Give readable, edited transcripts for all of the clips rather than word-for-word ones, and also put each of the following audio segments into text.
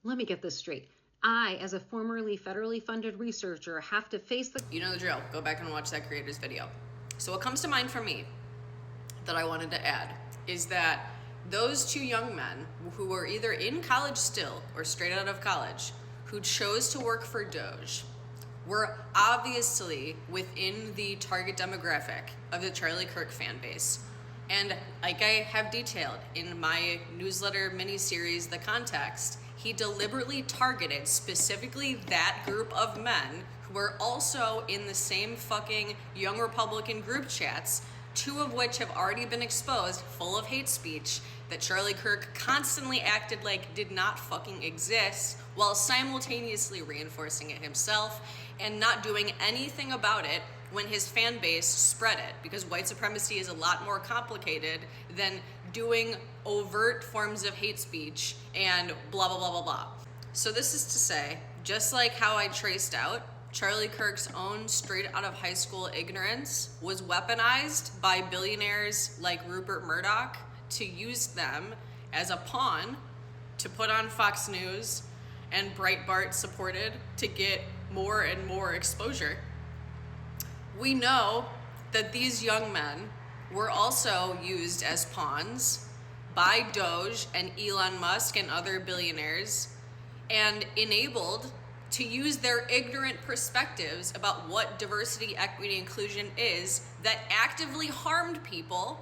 Let me get this straight. I, as a formerly federally funded researcher, have to face the... You know the drill. Go back and watch that creator's video. So what comes to mind for me that I wanted to add is that those two young men who were either in college still or straight out of college who chose to work for Doge were obviously within the target demographic of the Charlie Kirk fan base. And like I have detailed in my newsletter mini-series, The Context, he deliberately targeted specifically that group of men who were also in the same fucking Young Republican group chats, two of which have already been exposed, full of hate speech, that Charlie Kirk constantly acted like did not fucking exist, while simultaneously reinforcing it himself and not doing anything about it when his fan base spread it, because white supremacy is a lot more complicated than doing overt forms of hate speech and blah, blah, blah, blah, blah. So this is to say, just like how I traced out Charlie Kirk's own straight out of high school ignorance was weaponized by billionaires like Rupert Murdoch to use them as a pawn to put on Fox News and Breitbart supported to get more and more exposure. We know that these young men were also used as pawns by Doge and Elon Musk and other billionaires and enabled to use their ignorant perspectives about what diversity, equity, inclusion is that actively harmed people,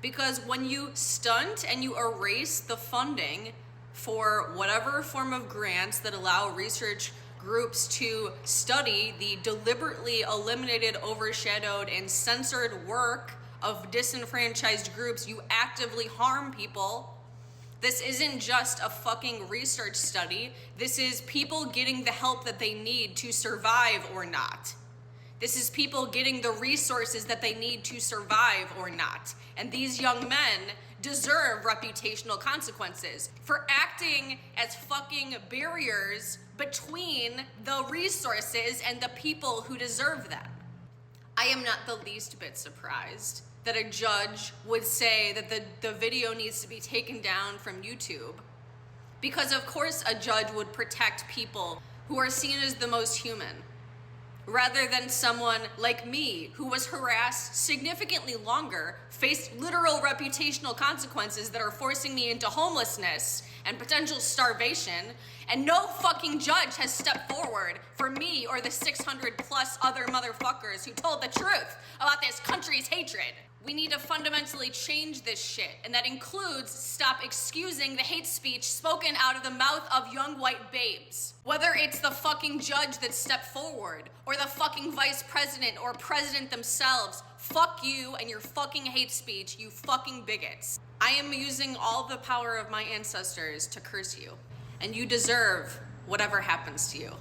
because when you stunt and you erase the funding for whatever form of grants that allow research groups to study the deliberately eliminated, overshadowed, and censored work of disenfranchised groups, you actively harm people. This isn't just a fucking research study. This is people getting the help that they need to survive or not. This is people getting the resources that they need to survive or not. And these young men deserve reputational consequences for acting as fucking barriers between the resources and the people who deserve them. I am not the least bit surprised that a judge would say that the video needs to be taken down from YouTube, because of course a judge would protect people who are seen as the most human, rather than someone like me who was harassed significantly longer, faced literal reputational consequences that are forcing me into homelessness and potential starvation, and no fucking judge has stepped forward for me or the 600 plus other motherfuckers who told the truth about this country's hatred. We need to fundamentally change this shit, and that includes stop excusing the hate speech spoken out of the mouth of young white babes. Whether it's the fucking judge that stepped forward, or the fucking vice president or president themselves, fuck you and your fucking hate speech, you fucking bigots. I am using all the power of my ancestors to curse you, and you deserve whatever happens to you.